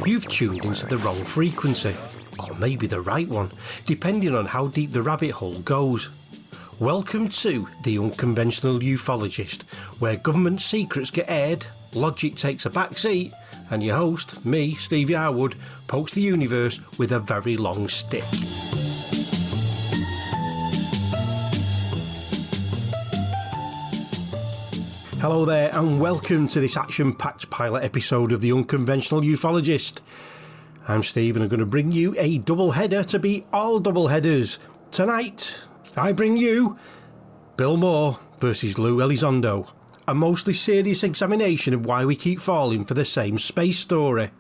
You've tuned into the wrong frequency, or maybe the right one, depending on how deep the rabbit hole goes. Welcome to the Unconventional Ufologist, where government secrets get aired, logic takes a back seat, and your host, me, Steve Yarwood, pokes the universe with a very long stick. Hello there, and welcome to this action-packed pilot episode of the Unconventional Ufologist. I'm Steve, and I'm going to bring you a double-header to be all double-headers. Tonight, I bring you Bill Moore versus Lou Elizondo, a mostly serious examination of why we keep falling for the same space story.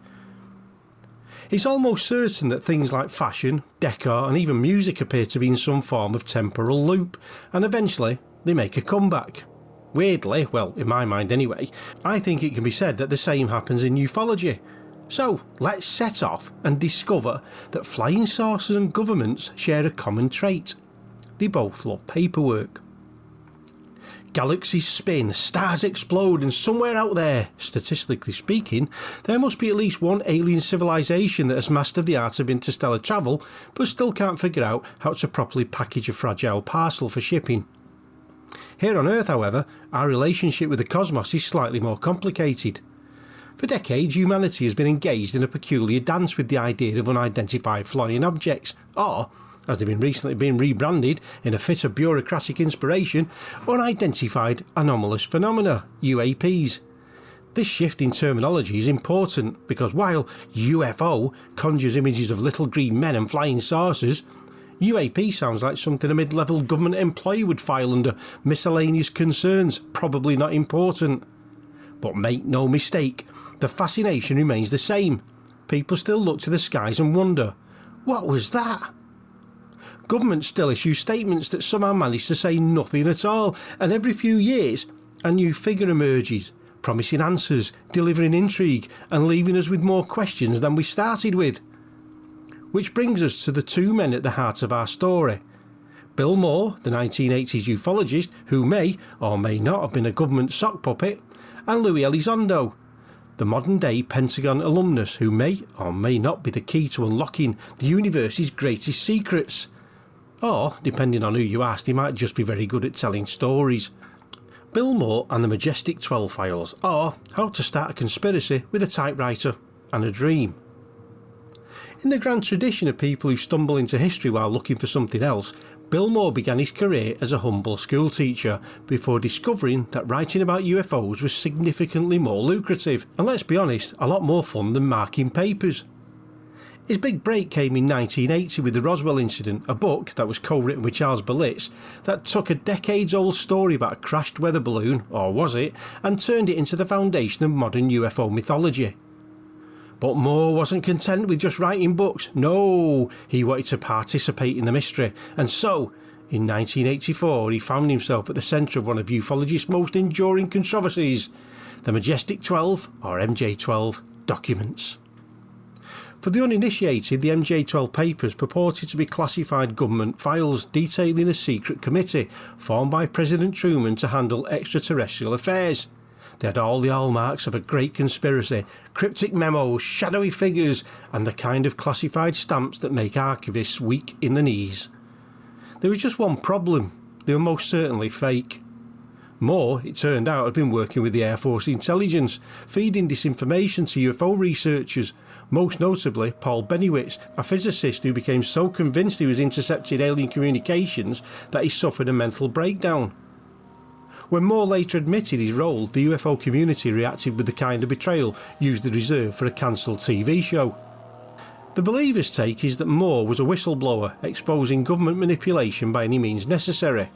It's almost certain that things like fashion, decor, and even music appear to be in some form of temporal loop, and eventually they make a comeback. Weirdly, well, in my mind anyway, I think it can be said that the same happens in ufology. So, let's set off and discover that flying saucers and governments share a common trait. They both love paperwork. Galaxies spin, stars explode, and somewhere out there, statistically speaking, there must be at least one alien civilization that has mastered the art of interstellar travel, but still can't figure out how to properly package a fragile parcel for shipping. Here on Earth, however, our relationship with the cosmos is slightly more complicated. For decades, humanity has been engaged in a peculiar dance with the idea of unidentified flying objects, or, as they've recently been rebranded in a fit of bureaucratic inspiration, unidentified anomalous phenomena, UAPs. This shift in terminology is important because while UFO conjures images of little green men and flying saucers, UAP sounds like something a mid-level government employee would file under miscellaneous concerns, probably not important. But make no mistake, the fascination remains the same. People still look to the skies and wonder, what was that? Governments still issue statements that somehow manage to say nothing at all, and every few years a new figure emerges, promising answers, delivering intrigue, and leaving us with more questions than we started with. Which brings us to the two men at the heart of our story. Bill Moore, the 1980s ufologist, who may or may not have been a government sock puppet, and Luis Elizondo, the modern-day Pentagon alumnus who may or may not be the key to unlocking the universe's greatest secrets. Or, depending on who you ask, he might just be very good at telling stories. Bill Moore and the Majestic 12 Files, or How to Start a Conspiracy with a Typewriter and a Dream. In the grand tradition of people who stumble into history while looking for something else, Bill Moore began his career as a humble schoolteacher before discovering that writing about UFOs was significantly more lucrative, and let's be honest, a lot more fun than marking papers. His big break came in 1980 with the Roswell incident, a book that was co-written with Charles Berlitz that took a decades-old story about a crashed weather balloon, or was it, and turned it into the foundation of modern UFO mythology. But Moore wasn't content with just writing books. No, he wanted to participate in the mystery, and so, in 1984, he found himself at the centre of one of ufology's most enduring controversies, the Majestic 12, or MJ12, documents. For the uninitiated, the MJ12 papers purported to be classified government files detailing a secret committee formed by President Truman to handle extraterrestrial affairs. They had all the hallmarks of a great conspiracy, cryptic memos, shadowy figures, and the kind of classified stamps that make archivists weak in the knees. There was just one problem: they were most certainly fake. Moore, it turned out, had been working with the Air Force intelligence, feeding disinformation to UFO researchers, most notably Paul Bennewitz, a physicist who became so convinced he was intercepting alien communications that he suffered a mental breakdown. When Moore later admitted his role, the UFO community reacted with the kind of betrayal usually reserved for a cancelled TV show. The believers' take is that Moore was a whistleblower, exposing government manipulation by any means necessary.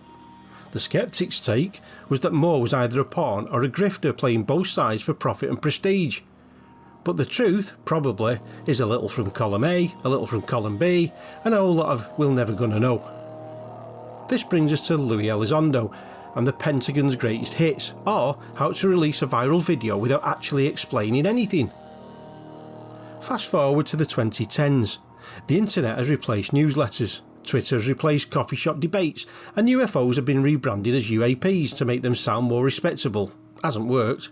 The skeptics' take was that Moore was either a pawn or a grifter playing both sides for profit and prestige. But the truth, probably, is a little from column A, a little from column B, and a whole lot of we're never gonna know. This brings us to Luis Elizondo and the Pentagon's greatest hits, or how to release a viral video without actually explaining anything. Fast forward to the 2010s. The internet has replaced newsletters, Twitter has replaced coffee shop debates, and UFOs have been rebranded as UAPs to make them sound more respectable. Hasn't worked.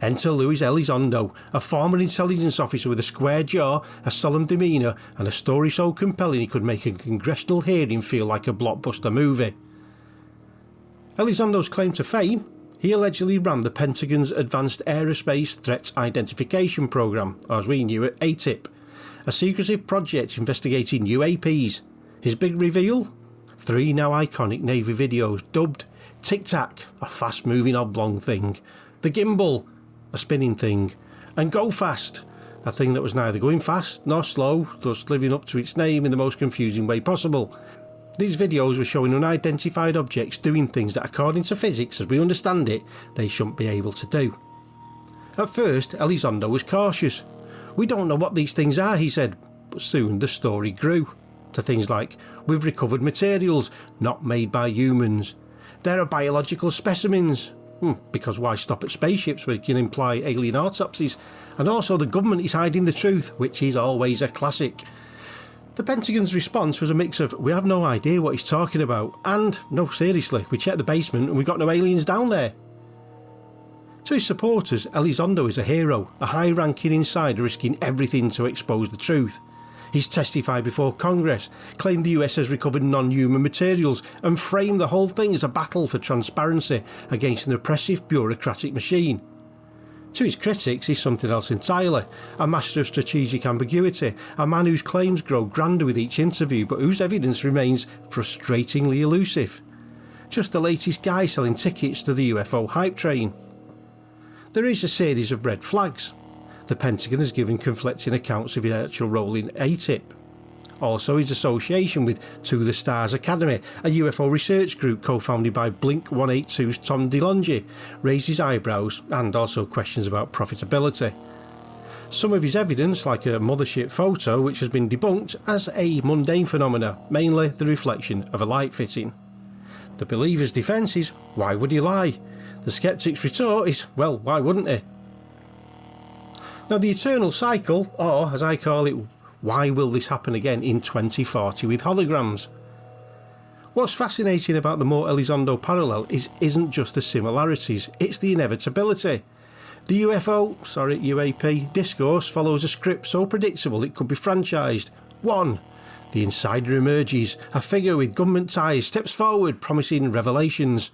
Enter Luis Elizondo, a former intelligence officer with a square jaw, a solemn demeanour, and a story so compelling he could make a congressional hearing feel like a blockbuster movie. Elizondo's claim to fame: he allegedly ran the Pentagon's Advanced Aerospace Threats Identification Program, or as we knew it, AATIP, a secretive project investigating UAPs. His big reveal? 3 now iconic Navy videos dubbed Tic Tac, a fast moving oblong thing, the Gimbal, a spinning thing, and Go Fast, a thing that was neither going fast nor slow, thus living up to its name in the most confusing way possible. These videos were showing unidentified objects doing things that, according to physics as we understand it, they shouldn't be able to do. At first, Elizondo was cautious. "We don't know what these things are," he said, but soon the story grew to things like, "We've recovered materials not made by humans. There are biological specimens." Because why stop at spaceships where you can imply alien autopsies? And also the government is hiding the truth, which is always a classic. The Pentagon's response was a mix of, "We have no idea what he's talking about," and, "No, seriously, we checked the basement and we've got no aliens down there." To his supporters, Elizondo is a hero, a high-ranking insider risking everything to expose the truth. He's testified before Congress, claimed the US has recovered non-human materials, and framed the whole thing as a battle for transparency against an oppressive bureaucratic machine. To his critics, he's something else entirely, a master of strategic ambiguity, a man whose claims grow grander with each interview but whose evidence remains frustratingly elusive. Just the latest guy selling tickets to the UFO hype train. There is a series of red flags. The Pentagon has given conflicting accounts of his actual role in AATIP. Also, his association with To the Stars Academy, a UFO research group co-founded by Blink 182's Tom DeLonge, raises eyebrows and also questions about profitability. Some of his evidence, like a mothership photo which has been debunked as a mundane phenomena, mainly the reflection of a light fitting. The believer's defence is, why would he lie? The skeptic's retort is, well, why wouldn't he? Now the eternal cycle, or as I call it, why will this happen again in 2040 with holograms? What's fascinating about the Moore Elizondo parallel isn't just the similarities, it's the inevitability. The UAP discourse follows a script so predictable it could be franchised. 1. The insider emerges, a figure with government ties steps forward promising revelations.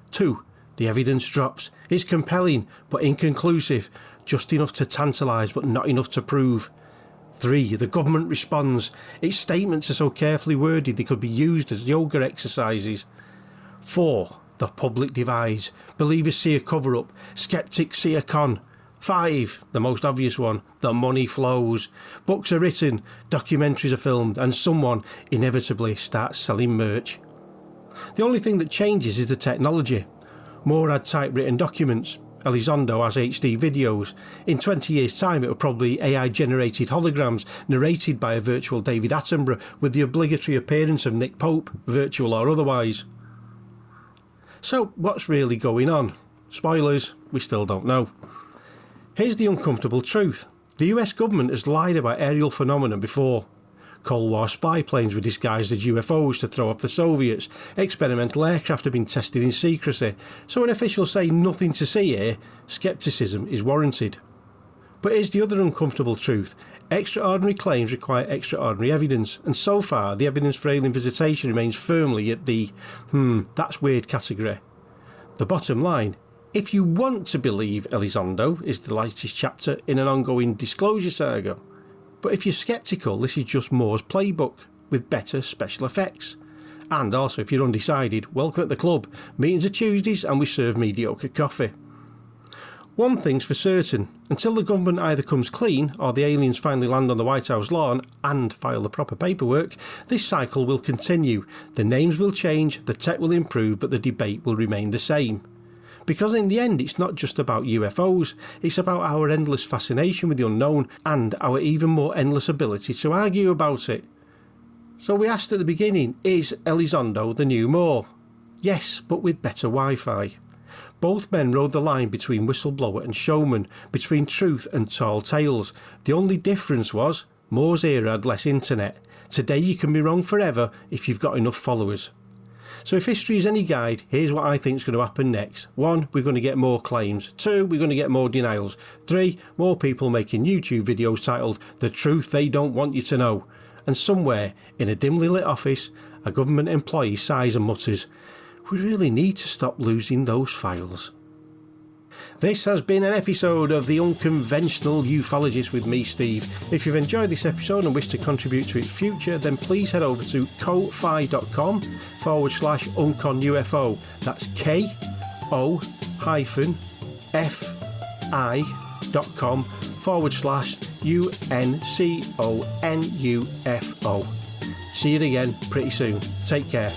2. The evidence drops, it's compelling but inconclusive, just enough to tantalise but not enough to prove. 3. The government responds. Its statements are so carefully worded they could be used as yoga exercises. 4. The public divides. Believers see a cover-up. Skeptics see a con. 5. The most obvious one. The money flows. Books are written, documentaries are filmed, and someone inevitably starts selling merch. The only thing that changes is the technology. Moore had typewritten documents. Elizondo has HD videos. In 20 years' time it will probably be AI-generated holograms narrated by a virtual David Attenborough with the obligatory appearance of Nick Pope, virtual or otherwise. So what's really going on? Spoilers, we still don't know. Here's the uncomfortable truth. The US government has lied about aerial phenomena before. Cold War spy planes were disguised as UFOs to throw off the Soviets. Experimental aircraft have been tested in secrecy. So when officials say nothing to see here, scepticism is warranted. But here's the other uncomfortable truth. Extraordinary claims require extraordinary evidence, and so far the evidence for alien visitation remains firmly at the that's weird category. The bottom line, if you want to believe Elizondo is the latest chapter in an ongoing disclosure saga. But if you're sceptical, this is just Moore's playbook, with better special effects. And also, if you're undecided, welcome at the club. Meetings are Tuesdays and we serve mediocre coffee. One thing's for certain, until the government either comes clean or the aliens finally land on the White House lawn and file the proper paperwork, this cycle will continue. The names will change, the tech will improve, but the debate will remain the same. Because in the end it's not just about UFOs, it's about our endless fascination with the unknown and our even more endless ability to argue about it. So we asked at the beginning, is Elizondo the new Moore? Yes, but with better Wi-Fi. Both men rode the line between whistleblower and showman, between truth and tall tales. The only difference was, Moore's era had less internet. Today you can be wrong forever if you've got enough followers. So if history is any guide, here's what I think is going to happen next. 1, we're going to get more claims. 2, we're going to get more denials. 3, more people making YouTube videos titled The Truth They Don't Want You to Know. And somewhere, in a dimly lit office, a government employee sighs and mutters, "We really need to stop losing those files." This has been an episode of the Unconventional Ufologist with me, Steve. If you've enjoyed this episode and wish to contribute to its future, then please head over to ko-fi.com/UnconUFO. That's ko-fi.com/UNCONUFO. See you again pretty soon. Take care.